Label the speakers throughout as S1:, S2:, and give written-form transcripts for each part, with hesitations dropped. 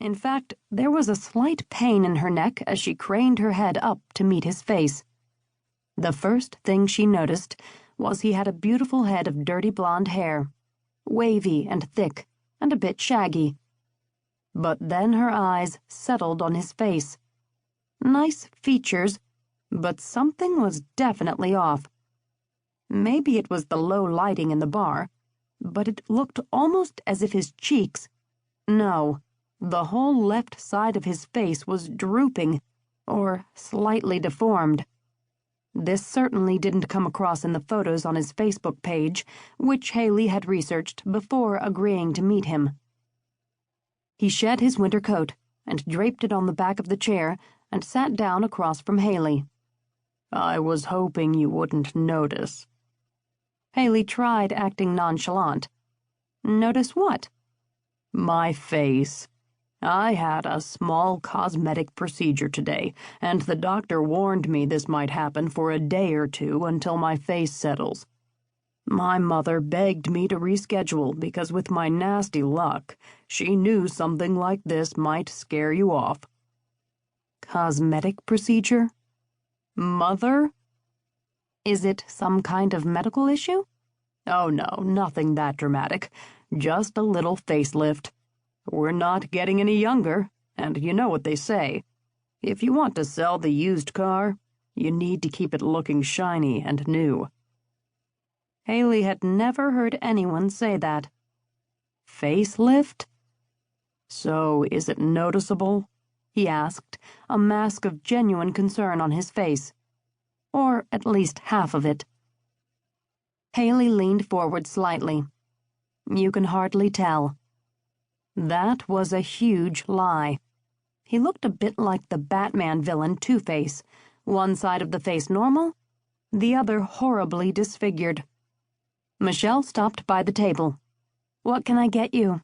S1: In fact, there was a slight pain in her neck as she craned her head up to meet his face. The first thing she noticed was he had a beautiful head of dirty blonde hair, wavy and thick, and a bit shaggy. But then her eyes settled on his face. Nice features, but something was definitely off. Maybe it was the low lighting in the bar, but it looked almost as if his cheeks— no, the whole left side of his face was drooping, or slightly deformed. This certainly didn't come across in the photos on his Facebook page, which Hayley had researched before agreeing to meet him. He shed his winter coat and draped it on the back of the chair and sat down across from Hayley.
S2: "I was hoping you wouldn't notice."
S1: Hayley tried acting nonchalant. "Notice what?"
S2: "My face. I had a small cosmetic procedure today, and the doctor warned me this might happen for a day or two until my face settles. My mother begged me to reschedule because with my nasty luck, she knew something like this might scare you off."
S1: "Cosmetic procedure?
S2: Mother?"
S1: Is it some kind of medical issue?"
S2: "Oh no, nothing that dramatic. Just a little facelift. We're not getting any younger, and you know what they say. If you want to sell the used car, you need to keep it looking shiny and new."
S1: Hayley had never heard anyone say that.
S2: "Facelift? So is it noticeable?"
S1: he asked, a mask of genuine concern on his face. Or at least half of it. Hayley leaned forward slightly. "You can hardly tell." That was a huge lie. He looked a bit like the Batman villain Two-Face, one side of the face normal, the other horribly disfigured. Michelle stopped by the table. "What can I get you?"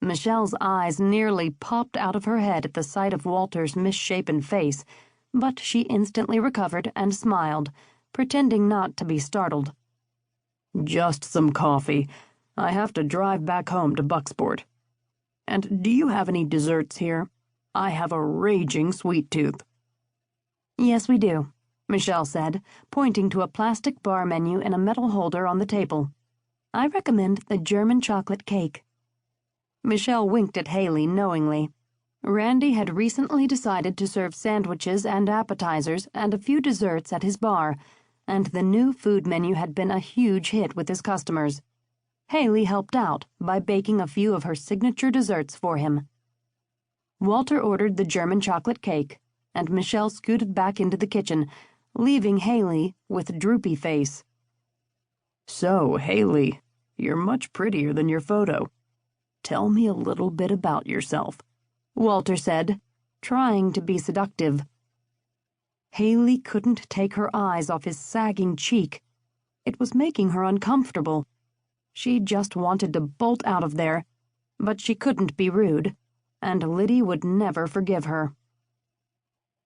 S1: Michelle's eyes nearly popped out of her head at the sight of Walter's misshapen face, but she instantly recovered and smiled, pretending not to be startled.
S2: "Just some coffee. I have to drive back home to Bucksport. And do you have any desserts here? I have a raging sweet tooth."
S1: "Yes, we do," Michelle said, pointing to a plastic bar menu in a metal holder on the table. "I recommend the German chocolate cake." Michelle winked at Hayley knowingly. Randy had recently decided to serve sandwiches and appetizers and a few desserts at his bar, and the new food menu had been a huge hit with his customers. Hayley helped out by baking a few of her signature desserts for him. Walter ordered the German chocolate cake, and Michelle scooted back into the kitchen, leaving Hayley with droopy face.
S2: "So, Hayley, you're much prettier than your photo. Tell me a little bit about yourself,"
S1: Walter said, trying to be seductive. Hayley couldn't take her eyes off his sagging cheek. It was making her uncomfortable. She just wanted to bolt out of there, but she couldn't be rude, and Liddy would never forgive her.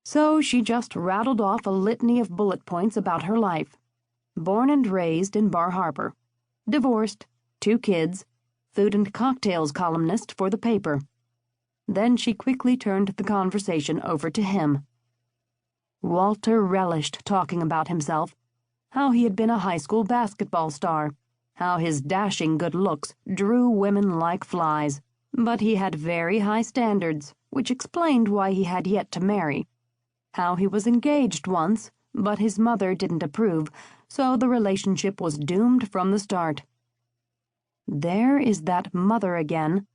S1: So she just rattled off a litany of bullet points about her life. Born and raised in Bar Harbor. Divorced, 2 kids, food and cocktails columnist for the paper. Then she quickly turned the conversation over to him. Walter relished talking about himself, how he had been a high school basketball star, how his dashing good looks drew women like flies, but he had very high standards, which explained why he had yet to marry, how he was engaged once, but his mother didn't approve, so the relationship was doomed from the start. There is that mother again,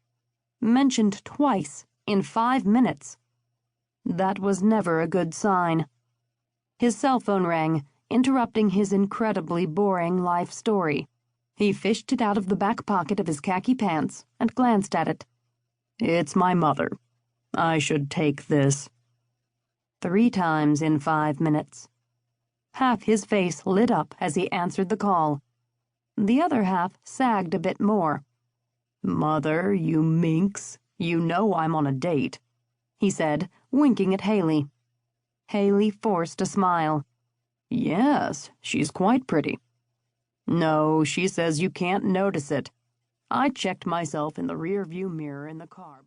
S1: mentioned twice in 5 minutes. That was never a good sign. His cell phone rang, interrupting his incredibly boring life story. He fished it out of the back pocket of his khaki pants and glanced at it.
S2: "It's my mother. I should take this."
S1: 3 times in 5 minutes. Half his face lit up as he answered the call. The other half sagged a bit more.
S2: "Mother, you minx, you know I'm on a date,"
S1: he said, winking at Hayley. Hayley forced a smile.
S2: "Yes, she's quite pretty." "No, she says you can't notice it. I checked myself in the rear-view mirror in the car."